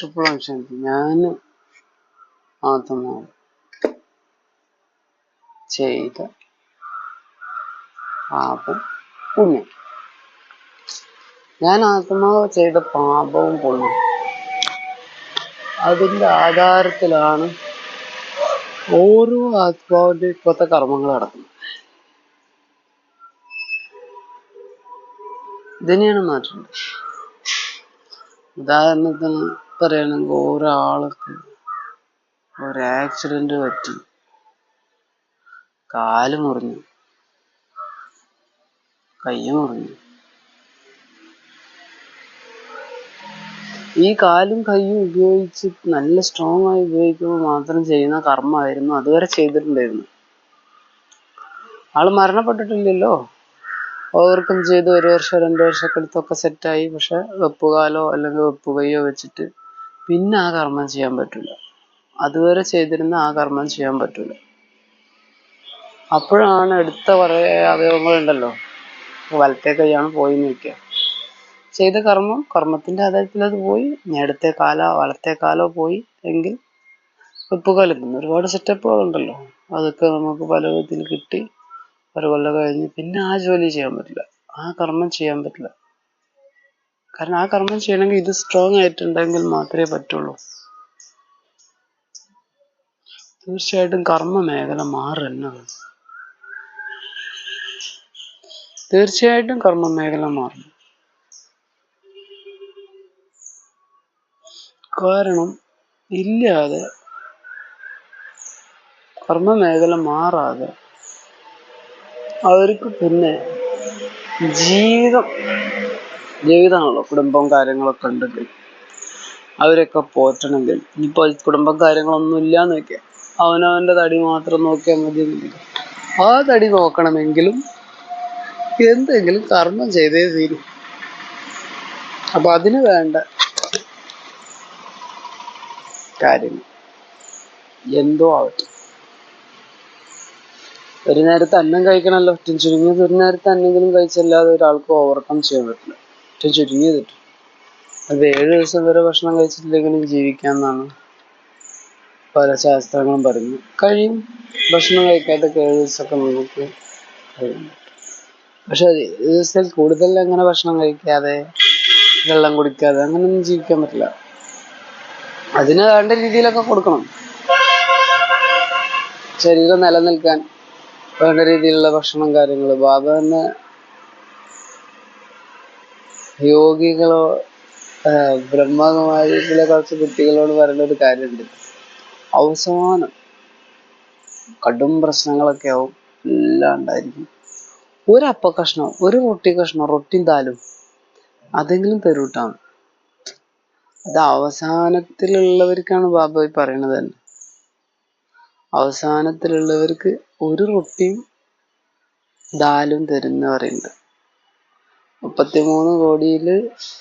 ഇഷ്ടപ്പെടുന്ന വിഷയം ഞാൻ ആത്മാവ് ചെയ്ത പാപം പുണ്യം. ഞാൻ ആത്മാവ് ചെയ്ത പാപവും പുണ്യം അതിന്റെ ആധാരത്തിലാണ് ഓരോ ആത്മാവിന്റെ ഇപ്പോഴത്തെ കർമ്മങ്ങൾ നടക്കുന്നത്. ഇതിനെയാണ് മാറ്റുന്നത്. ഉദാഹരണത്തിന് പറയുകയാണെങ്കിൽ ഒരാൾക്ക് ഒരു ആക്സിഡന്റ് പറ്റി കാല് മുറിഞ്ഞു, കൈ മുറിഞ്ഞു. ഈ കാലും കൈയും ഉപയോഗിച്ച് നല്ല സ്ട്രോങ് ആയി ഉപയോഗിക്കുമ്പോൾ മാത്രം ചെയ്യുന്ന കർമ്മമായിരുന്നു അതുവരെ ചെയ്തിട്ടുണ്ടായിരുന്നു. ആള് മരണപ്പെട്ടിട്ടില്ലല്ലോ. ഓവർകം ചെയ്ത് 1 വർഷം 2 വർഷമൊക്കെ എടുത്തൊക്കെ സെറ്റായി. പക്ഷെ വെപ്പുകാലോ അല്ലെങ്കിൽ വെപ്പുകൈയോ വെച്ചിട്ട് പിന്നെ ആ കർമ്മം ചെയ്യാൻ പറ്റില്ല. അതുവരെ ചെയ്തിരുന്ന ആ കർമ്മം ചെയ്യാൻ പറ്റില്ല. അപ്പോഴാണ് എടുത്ത കുറേ അവയവങ്ങളുണ്ടല്ലോ, വലത്തെ കൈയാണ് പോയി നിൽക്കുക. ചെയ്ത കർമ്മത്തിന്റെ ആധാരത്തിൽ അത് പോയി. ഇടത്തെ കാലോ വലത്തെ കാലോ പോയി എങ്കിൽ വെപ്പുകാലം. പിന്നെ ഒരുപാട് സെറ്റപ്പുകളുണ്ടല്ലോ, അതൊക്കെ നമുക്ക് പല വിധത്തിൽ കിട്ടി. 1 കൊല്ലം കഴിഞ്ഞ് പിന്നെ ആ ജോലി ചെയ്യാൻ പറ്റില്ല, ആ കർമ്മം ചെയ്യാൻ പറ്റില്ല. കാരണം ആ കർമ്മം ചെയ്യണമെങ്കിൽ ഇത് സ്ട്രോങ് ആയിട്ടുണ്ടെങ്കിൽ മാത്രമേ പറ്റുള്ളൂ. തീർച്ചയായിട്ടും കർമ്മ മേഖല മാറുന്നത്. തീർച്ചയായിട്ടും കർമ്മ മേഖല മാറും. കാരണം ഇല്ലാതെ, കർമ്മ മേഖല മാറാതെ അവർക്ക് പിന്നെ ജീവിതമാണല്ലോ. കുടുംബം കാര്യങ്ങളൊക്കെ ഉണ്ടെങ്കിൽ അവരൊക്കെ പോറ്റണമെങ്കിൽ, ഇനിയിപ്പോൾ കുടുംബം കാര്യങ്ങളൊന്നും ഇല്ലാന്ന് വെക്കുക, അവനവന്റെ തടി മാത്രം നോക്കിയാൽ മതി. ആ തടി നോക്കണമെങ്കിലും എന്തെങ്കിലും കർമ്മം ചെയ്തേ തീരും. അപ്പൊ അതിന് വേണ്ട കാര്യങ്ങൾ എന്തോ ആവട്ടെ. ഒരു നേരത്തെ അന്നം കഴിക്കണമല്ലോ. ഏറ്റവും ചുരുങ്ങിയത് ഒരു നേരത്തെ അന്നെങ്കിലും കഴിച്ചല്ലാതെ ഒരാൾക്ക് ഓവർകം ചെയ്യാൻ പറ്റില്ല. ഏറ്റവും ചുരുങ്ങിയത്. അത് 7 ദിവസം വരെ ഭക്ഷണം കഴിച്ചിട്ടില്ലെങ്കിലും ജീവിക്കാമെന്നാണ് പല ശാസ്ത്രങ്ങളും പറയുന്നത്. കഴിയും. ഭക്ഷണം കഴിക്കാതെ 7 ദിവസമൊക്കെ നമുക്ക് കഴിയും. പക്ഷെ 7 ദിവസത്തിൽ കൂടുതൽ എങ്ങനെ ഭക്ഷണം കഴിക്കാതെ വെള്ളം കുടിക്കാതെ അങ്ങനെയൊന്നും ജീവിക്കാൻ പറ്റില്ല. അതിന് വേണ്ട രീതിയിലൊക്കെ കൊടുക്കണം. ശരീരം നിലനിൽക്കാൻ വേണ്ട രീതിയിലുള്ള ഭക്ഷണം കാര്യങ്ങൾ. ബാബ തന്നെ യോഗികളോ ബ്രഹ്മകുമാരിയിലെ കുറച്ച് കുട്ടികളോട് പറയുന്ന ഒരു കാര്യമുണ്ട്. അവസാനം കടും പ്രശ്നങ്ങളൊക്കെ ആവും, എല്ലാം ഉണ്ടായിരിക്കും. ഒരു അപ്പക്കഷ്ണം, ഒരു റൊട്ടി കഷ്ണം, റൊട്ടിയും ദാലും അതെങ്കിലും തരൂട്ടാണ്. അത് അവസാനത്തിലുള്ളവർക്കാണ് ബാബ പറയണത് തന്നെ. അവസാനത്തിലുള്ളവർക്ക് ഒരു റൊട്ടിയും ദാലും തരുന്ന പറയുന്നുണ്ട്. 33 കോടിയിൽ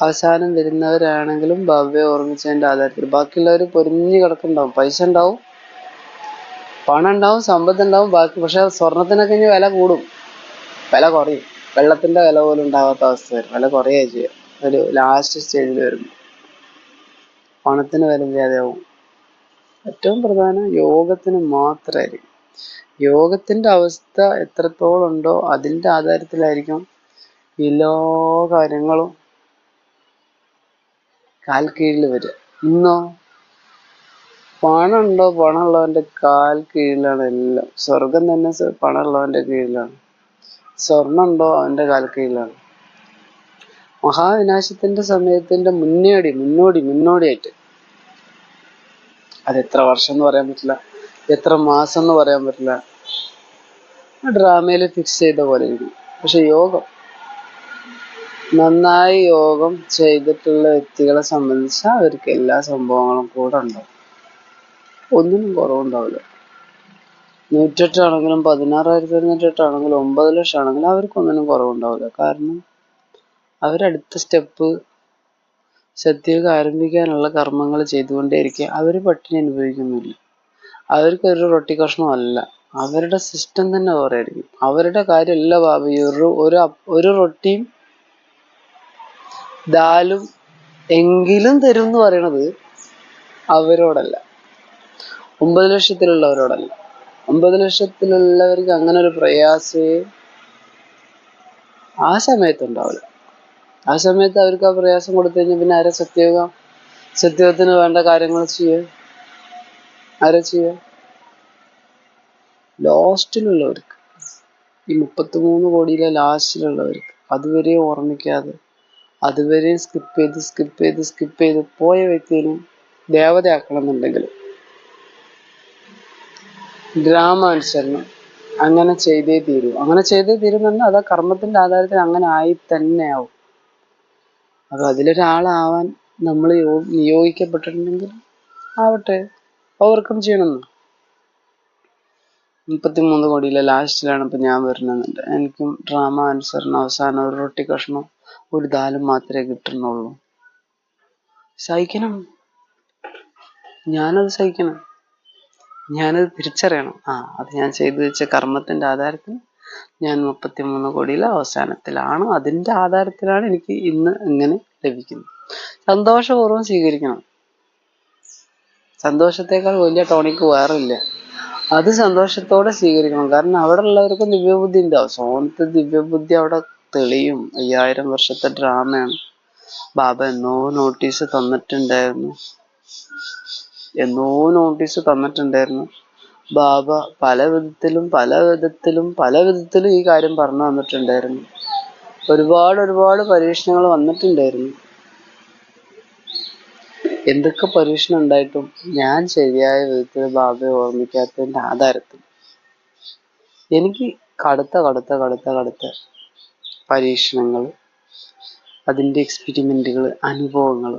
അവസാനം വരുന്നവരാണെങ്കിലും ബാബയെ ഓർമ്മിച്ചതിന്റെ ആധാരത്തിൽ ബാക്കിയുള്ളവർ പൊരിഞ്ഞു കിടക്കുന്നുണ്ടാവും. പൈസ ഉണ്ടാവും, പണം ഉണ്ടാവും, സമ്പത്ത് ഉണ്ടാവും, ബാക്കി. പക്ഷെ സ്വർണത്തിനൊക്കെ ഇനി വില കൂടും, വില കുറയും. വെള്ളത്തിന്റെ വില പോലും ഉണ്ടാകാത്ത അവസ്ഥ വരും. വില കുറയുകയും ചെയ്യും. ഒരു ലാസ്റ്റ് സ്റ്റേജിൽ വരുമ്പോൾ പണത്തിന് വില ഇല്ലാതെയാവും. ഏറ്റവും പ്രധാനം യോഗത്തിന് മാത്രമായിരിക്കും. യോഗത്തിന്റെ അവസ്ഥ എത്രത്തോളം ഉണ്ടോ അതിന്റെ ആധാരത്തിലായിരിക്കും എല്ലാ കാര്യങ്ങളും കാൽ കീഴിൽ വരിക. ഇന്നോ പണമുണ്ടോ, പണമുള്ളവന്റെ കാൽ കീഴിലാണ് എല്ലാം. സ്വർഗം തന്നെ പണമുള്ളവന്റെ കീഴിലാണ്. സ്വർണം ഉണ്ടോ അവന്റെ കാൽ കീഴിലാണ്. മഹാവിനാശത്തിന്റെ സമയത്തിന്റെ മുന്നോടിയായിട്ട്, അത് എത്ര വർഷം എന്ന് പറയാൻ പറ്റില്ല, എത്ര മാസം എന്ന് പറയാൻ പറ്റില്ല. ഡ്രാമയിൽ ഫിക്സ് ചെയ്ത പോലെ ഇരിക്കും. പക്ഷെ യോഗം, നന്നായി യോഗം ചെയ്തിട്ടുള്ള വ്യക്തികളെ സംബന്ധിച്ച് അവർക്ക് എല്ലാ സംഭവങ്ങളും കൂടെ ഉണ്ടാവും. ഒന്നിനും കുറവുണ്ടാവില്ല. 108 ആണെങ്കിലും 16,108 ആണെങ്കിലും 9 ലക്ഷം ആണെങ്കിലും അവർക്കൊന്നിനും കുറവുണ്ടാവില്ല. കാരണം അവരടുത്ത സ്റ്റെപ്പ് സത്യയൊക്കെ ആരംഭിക്കാനുള്ള കർമ്മങ്ങൾ ചെയ്തുകൊണ്ടേയിരിക്കുക. അവർ പട്ടിണി അനുഭവിക്കുന്നില്ല. അവർക്കൊരു റൊട്ടി കഷ്ണമല്ല, അവരുടെ സിസ്റ്റം തന്നെ വേറെ ആയിരിക്കും. അവരുടെ കാര്യമല്ല ബാബ ഒരു റൊട്ടിയും ദാലും എങ്കിലും തരും എന്ന് പറയണത്. അവരോടല്ല, 9 ലക്ഷത്തിലുള്ളവരോടല്ല. 9 ലക്ഷത്തിലുള്ളവർക്ക് അങ്ങനെ ഒരു പ്രയാസമേ ആ സമയത്ത് ഉണ്ടാവില്ല. ആ സമയത്ത് അവർക്ക് ആ പ്രയാസം കൊടുത്തു കഴിഞ്ഞാൽ പിന്നെ ആരാ സത്യത്തിന് വേണ്ട കാര്യങ്ങൾ ചെയ്യുക? ആരാ ചെയ്യുക? ലാസ്റ്റിലുള്ളവർക്ക്, ഈ 33 കോടിയിലെ ലാസ്റ്റിലുള്ളവർക്ക്, അതുവരെ ഓർമ്മിക്കാതെ അതുവരെ സ്കിപ്പ് ചെയ്ത് പോയ വ്യക്തിനെ ദേവതയാക്കണം എന്നുണ്ടെങ്കിൽ ഗ്രാമാനുസരണം അങ്ങനെ ചെയ്തേ തീരൂ. അങ്ങനെ ചെയ്തേ തീരുമെന്ന് അത് കർമ്മത്തിന്റെ ആധാരത്തിൽ അങ്ങനെ ആയി തന്നെ ആവും. അപ്പൊ അതിലൊരാളാവാൻ നമ്മൾ നിയോഗിക്കപ്പെട്ടിട്ടുണ്ടെങ്കിൽ ആവട്ടെ, ഓവർകം ചെയ്യണമെന്ന്. 33 കോടിയിലെ ലാസ്റ്റിലാണ് ഇപ്പൊ ഞാൻ വരുന്നുണ്ട്. എനിക്കും ഡ്രാമ അനുസരണം അവസാനം ഒരു റൊട്ടി കഷ്ണം ഒരു ദാലും മാത്രമേ കിട്ടുന്നുള്ളൂ. സഹിക്കണം, ഞാനത് സഹിക്കണം, ഞാനത് തിരിച്ചറിയണം. അത് ഞാൻ ചെയ്തു വെച്ച കർമ്മത്തിന്റെ ആധാരത്തിൽ ഞാൻ 33 കോടിയിലെ അവസാനത്തിലാണ്. അതിന്റെ ആധാരത്തിലാണ് എനിക്ക് ഇന്ന് ഇങ്ങനെ ലഭിക്കുന്നത്. സന്തോഷപൂർവ്വം സ്വീകരിക്കണം. സന്തോഷത്തേക്കാൾ വലിയ ടോണിക്ക് വേറില്ല. അത് സന്തോഷത്തോടെ സ്വീകരിക്കണം. കാരണം അവിടെ ഉള്ളവർക്കും ദിവ്യബുദ്ധി ഉണ്ടാവും. സോണത്ത് ദിവ്യബുദ്ധി അവിടെ തെളിയും. 5000 വർഷത്തെ ഡ്രാമയാണ്. ബാബ എന്നോ നോട്ടീസ് തന്നിട്ടുണ്ടായിരുന്നു. ബാബ പല വിധത്തിലും ഈ കാര്യം പറഞ്ഞു തന്നിട്ടുണ്ടായിരുന്നു. ഒരുപാട് പരീക്ഷണങ്ങൾ വന്നിട്ടുണ്ടായിരുന്നു. എന്തൊക്കെ പരീക്ഷണം ഉണ്ടായിട്ടും ഞാൻ ശരിയായ വിധത്തിൽ ബാബയെ ഓർമ്മിക്കാത്തതിന്റെ ആധാരത്തിൽ എനിക്ക് കടുത്ത പരീക്ഷണങ്ങൾ, അതിന്റെ എക്സ്പെരിമെന്റുകൾ, അനുഭവങ്ങൾ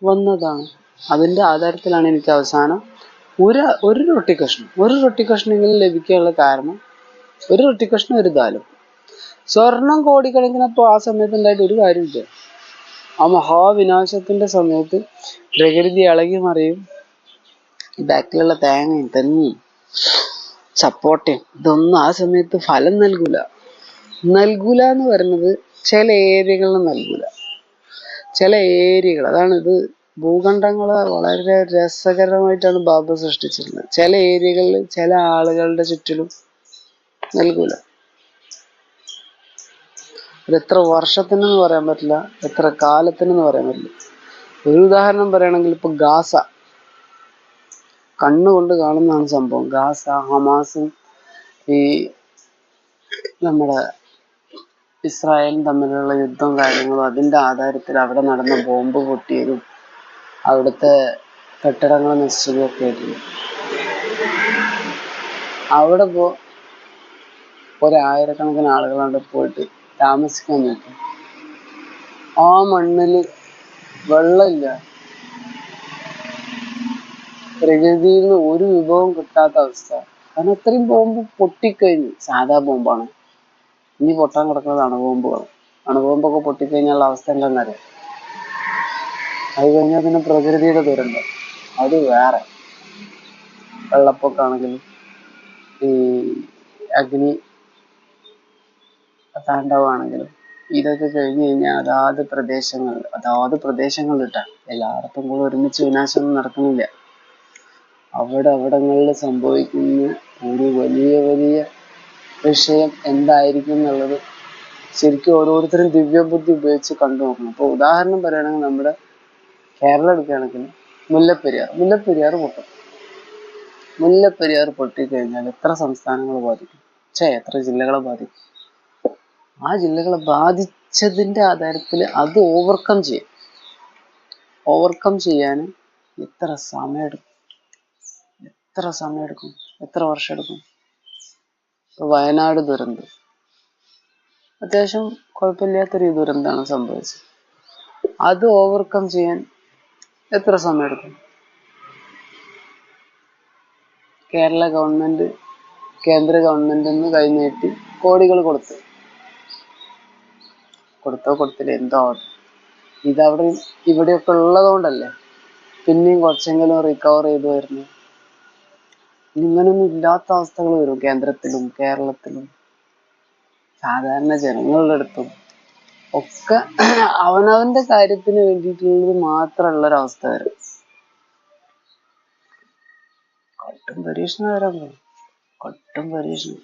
വന്നതാണ്. അതിന്റെ ആധാരത്തിലാണ് എനിക്ക് അവസാനം ഒരു റൊട്ടി കഷ്ണമെങ്കിലും ലഭിക്കാനുള്ള കാരണം. ഒരു റൊട്ടി കഷ്ണം, ഒരു ദാലും. സ്വർണം കോടിക്കണക്കിനപ്പോ ആ സമയത്ത് ഉണ്ടായിട്ട് ഒരു കാര്യമില്ല. ആ മഹാവിനാശത്തിന്റെ സമയത്ത് പ്രകൃതി ഇളകി മറിയും. ബാക്കിലുള്ള തേങ്ങയും തെങ്ങും സപ്പോട്ടയും ഇതൊന്നും ആ സമയത്ത് ഫലം നൽകൂല എന്ന് പറയുന്നത് ചില ഏരിയകളിൽ നൽകൂല. ചില ഏരിയകൾ, അതാണിത്. ഭൂഖണ്ഡങ്ങള് വളരെ രസകരമായിട്ടാണ് ബാബ സൃഷ്ടിച്ചിരുന്നത്. ചില ഏരിയകളിൽ ചില ആളുകളുടെ ചുറ്റിലും നൽകൂല. അത് എത്ര വർഷത്തിനെന്ന് പറയാൻ പറ്റില്ല, എത്ര കാലത്തിനെന്ന് പറയാൻ പറ്റില്ല. ഒരു ഉദാഹരണം പറയുകയാണെങ്കിൽ ഇപ്പൊ ഗാസ, കണ്ണുകൊണ്ട് കാണുന്നതാണ് സംഭവം. ഗാസ, ഹമാസും ഈ നമ്മുടെ ഇസ്രായേലും തമ്മിലുള്ള യുദ്ധം കാര്യങ്ങളും അതിന്റെ ആധാരത്തിൽ അവിടെ നടന്ന ബോംബ് പൊട്ടിയതും അവിടുത്തെ കെട്ടിടങ്ങൾ നശിച്ചതും ഒക്കെ ആയിരുന്നു. അവിടെ 1000കണക്കിന് ആളുകൾ അവിടെ പോയിട്ട് താമസിക്കാൻ നോക്കി. ആ മണ്ണില് വെള്ളമില്ല, പ്രകൃതിയിൽ നിന്ന് ഒരു വിഭവം കിട്ടാത്ത അവസ്ഥ. കാരണം അത്രയും ബോംബ് പൊട്ടിക്കഴിഞ്ഞു. സാധാ ബോംബാണ്, ഇനി പൊട്ടാൻ കിടക്കുന്നത് അണുബോംബുകൾ. അണുബോംബൊക്കെ പൊട്ടിക്കഴിഞ്ഞാലുള്ള അവസ്ഥ എന്താണെന്നറിയാം. അത് കഴിഞ്ഞാൽ പിന്നെ പ്രകൃതിയുടെ ദുരന്തം അത് വേറെ. വെള്ളപ്പൊക്കാണെങ്കിലും ഈ അഗ്നി താണ്ഡവാണെങ്കിലും ഇതൊക്കെ കഴിഞ്ഞു കഴിഞ്ഞാൽ അതാത് പ്രദേശങ്ങളിൽ ഇട്ടാ എല്ലായിടത്തും കൂടെ ഒരുമിച്ച് വിനാശം നടക്കുന്നില്ല. അവിടങ്ങളിൽ സംഭവിക്കുന്ന ഒരു വലിയ വിഷയം എന്തായിരിക്കും എന്നുള്ളത് ശരിക്കും ഓരോരുത്തരും ദിവ്യബുദ്ധി ഉപയോഗിച്ച് കണ്ടു നോക്കണം. ഇപ്പൊ ഉദാഹരണം പറയുകയാണെങ്കിൽ നമ്മുടെ കേരളം എടുക്കുകയാണെങ്കിൽ മുല്ലപ്പെരിയാർ പൊട്ടും. മുല്ലപ്പെരിയാർ പൊട്ടിക്കഴിഞ്ഞാൽ എത്ര സംസ്ഥാനങ്ങൾ ബാധിക്കും? എത്ര ജില്ലകളെ ബാധിക്കും? ആ ജില്ലകളെ ബാധിച്ചതിന്റെ ആധാരത്തിൽ അത് ഓവർകം ചെയ്യാൻ എത്ര സമയം എടുക്കും? എത്ര വർഷം എടുക്കും? വയനാട് ദുരന്തം അത്യാവശ്യം കുഴപ്പമില്ലാത്തൊരു ദുരന്തമാണ് സംഭവിച്ചത്. അത് ഓവർകം ചെയ്യാൻ എത്ര സമയം എടുക്കും? കേന്ദ്ര ഗവൺമെന്റിൽ നിന്ന് കൈനീട്ടി കോടികൾ കൊടുത്തില്ല, എന്തോ ഇതവിടെ ഇവിടെയൊക്കെ ഉള്ളതുകൊണ്ടല്ലേ പിന്നെയും കുറച്ചെങ്കിലും റിക്കവർ ചെയ്തു വരുന്നു. ഇങ്ങനൊന്നും ഇല്ലാത്ത അവസ്ഥകൾ വരും കേന്ദ്രത്തിലും കേരളത്തിലും സാധാരണ ജനങ്ങളുടെ അടുത്തും ഒക്കെ. അവനവന്റെ കാര്യത്തിന് വേണ്ടിയിട്ടുള്ളത് മാത്രമുള്ളൊരവസ്ഥ വരും. ഒട്ടും പരീക്ഷണം വരാൻ പോകും. ഒട്ടും പരീക്ഷണം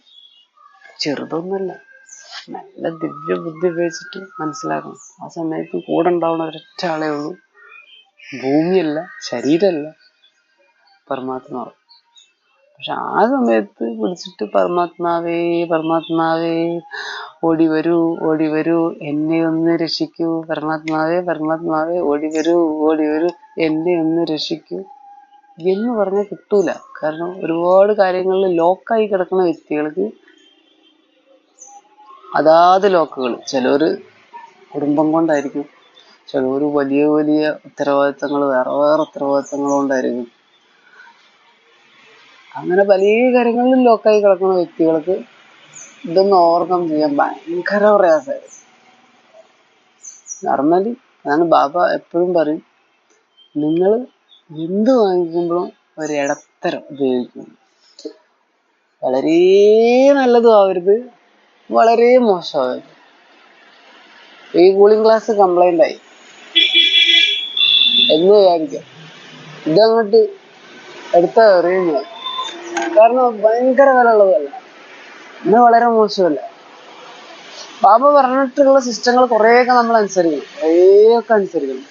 ചെറുതൊന്നുമല്ല. നല്ല ദിവ്യ ബുദ്ധി ഉപയോഗിച്ചിട്ട് മനസ്സിലാക്കണം. ആ സമയത്ത് കൂടെ ഉണ്ടാവുന്ന ഒരൊറ്റ ആളേ ഉള്ളൂ. ഭൂമിയല്ല, ശരീരമല്ല, പരമാത്മാവ്. പക്ഷെ ആ സമയത്ത് പിടിച്ചിട്ട് പരമാത്മാവേ പരമാത്മാവേ ഓടി വരൂ ഓടി വരൂ എന്നെ ഒന്ന് രക്ഷിക്കൂ, പരമാത്മാവേ പരമാത്മാവേ ഓടി വരൂ എന്നെ ഒന്ന് രക്ഷിക്കൂ എന്ന് പറഞ്ഞാൽ കിട്ടൂല. കാരണം ഒരുപാട് കാര്യങ്ങളിൽ ലോക്കായി കിടക്കുന്ന വ്യക്തികൾക്ക് അതാത് ലോക്കുകൾ, ചിലര് കുടുംബം കൊണ്ടായിരിക്കും, ചിലര് വലിയ വലിയ ഉത്തരവാദിത്തങ്ങൾ, വേറെ വേറെ ഉത്തരവാദിത്തങ്ങൾ കൊണ്ടായിരിക്കും. അങ്ങനെ പല കാര്യങ്ങളിലും ലോക്കായി കിടക്കുന്ന വ്യക്തികൾക്ക് ഇതൊന്ന് ഓവർകം ചെയ്യാൻ ഭയങ്കര പ്രയാസമായിരുന്നു. നോർമലി അതാണ് ബാബ എപ്പോഴും പറയും, നിങ്ങൾ എന്ത് വാങ്ങിക്കുമ്പോഴും ഒരു ഇടത്തരം ഉപയോഗിക്കണം. വളരെ നല്ലതും ആവരുത്, വളരെ മോശമാവരുത്. ഈ കൂളിംഗ് ഗ്ലാസ് കംപ്ലൈന്റ് ആയി എന്ന് വിചാരിക്കാം, ഇതങ്ങോട്ട് എടുത്താൽ എറിയുന്നത്. കാരണം ഭയങ്കര വില ഉള്ളതല്ല, ഇന്ന് വളരെ മോശമല്ല. ബാബ പറഞ്ഞിട്ടുള്ള സിസ്റ്റങ്ങൾ കുറേയൊക്കെ നമ്മൾ അനുസരിക്കണം, കുറേയൊക്കെ അനുസരിക്കണം.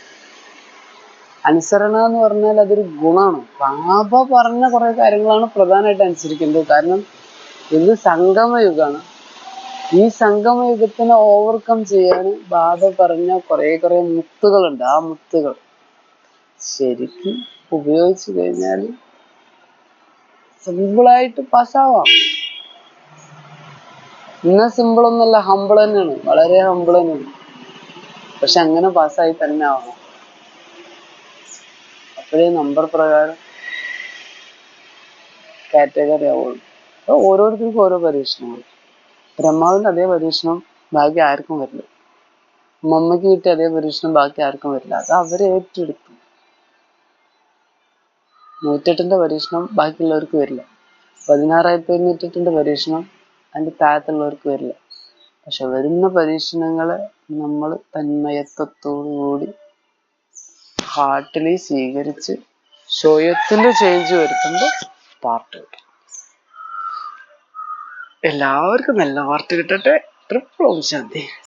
അനുസരണ എന്ന് പറഞ്ഞാൽ അതൊരു ഗുണമാണ്. ബാബ പറഞ്ഞ കുറെ കാര്യങ്ങളാണ് പ്രധാനമായിട്ട് അനുസരിക്കേണ്ടത്. കാരണം ഇത് സംഗമയുഗമാണ്. ഈ സംഗമയുഗത്തിനെ ഓവർകം ചെയ്യാൻ ബാബ പറഞ്ഞ കുറെ മുത്തുകളുണ്ട്. ആ മുത്തുകൾ ശരിക്കും ഉപയോഗിച്ചു കഴിഞ്ഞാൽ സിമ്പിളായിട്ട് പാസ്സാവാം. ഇന്ന സിമ്പിൾ ഒന്നല്ല, ഹമ്പിൾ തന്നെയാണ്, വളരെ ഹമ്പിൾ തന്നെയാണ്. പക്ഷെ അങ്ങനെ പാസ്സായി തന്നെ ആവണം. അപ്പോഴേ നമ്പർ പ്രകാരം കാറ്റഗറി ആവുള്ളൂ. അപ്പൊ ഓരോരുത്തർക്കും ഓരോ പരീക്ഷണങ്ങൾ. ബ്രഹ്മാവിന്റെ അതേ പരീക്ഷണം ബാക്കി ആർക്കും വരില്ല. മമ്മയ്ക്ക് കിട്ടിയ അതേ പരീക്ഷണം ബാക്കി ആർക്കും വരില്ല. അത് അവരെ ഏറ്റെടുത്തു. 108ന്റെ പരീക്ഷണം ബാക്കിയുള്ളവർക്ക് വരില്ല. 16,108ന്റെ പരീക്ഷണം അതിന്റെ താഴത്തുള്ളവർക്ക് വരില്ല. പക്ഷെ വരുന്ന പരീക്ഷണങ്ങളെ നമ്മൾ തന്മയത്വത്തോടുകൂടി ഹാർട്ടിലി സ്വീകരിച്ച് സ്വയത്തിന്റെ ചേഞ്ച് വരുത്തുമ്പോൾ പാർട്ട് കിട്ടും. എല്ലാവർക്കും നല്ല പാർട്ട് കിട്ടട്ടെ. ട്രിപ്പിൾ ഓം ശാന്തി.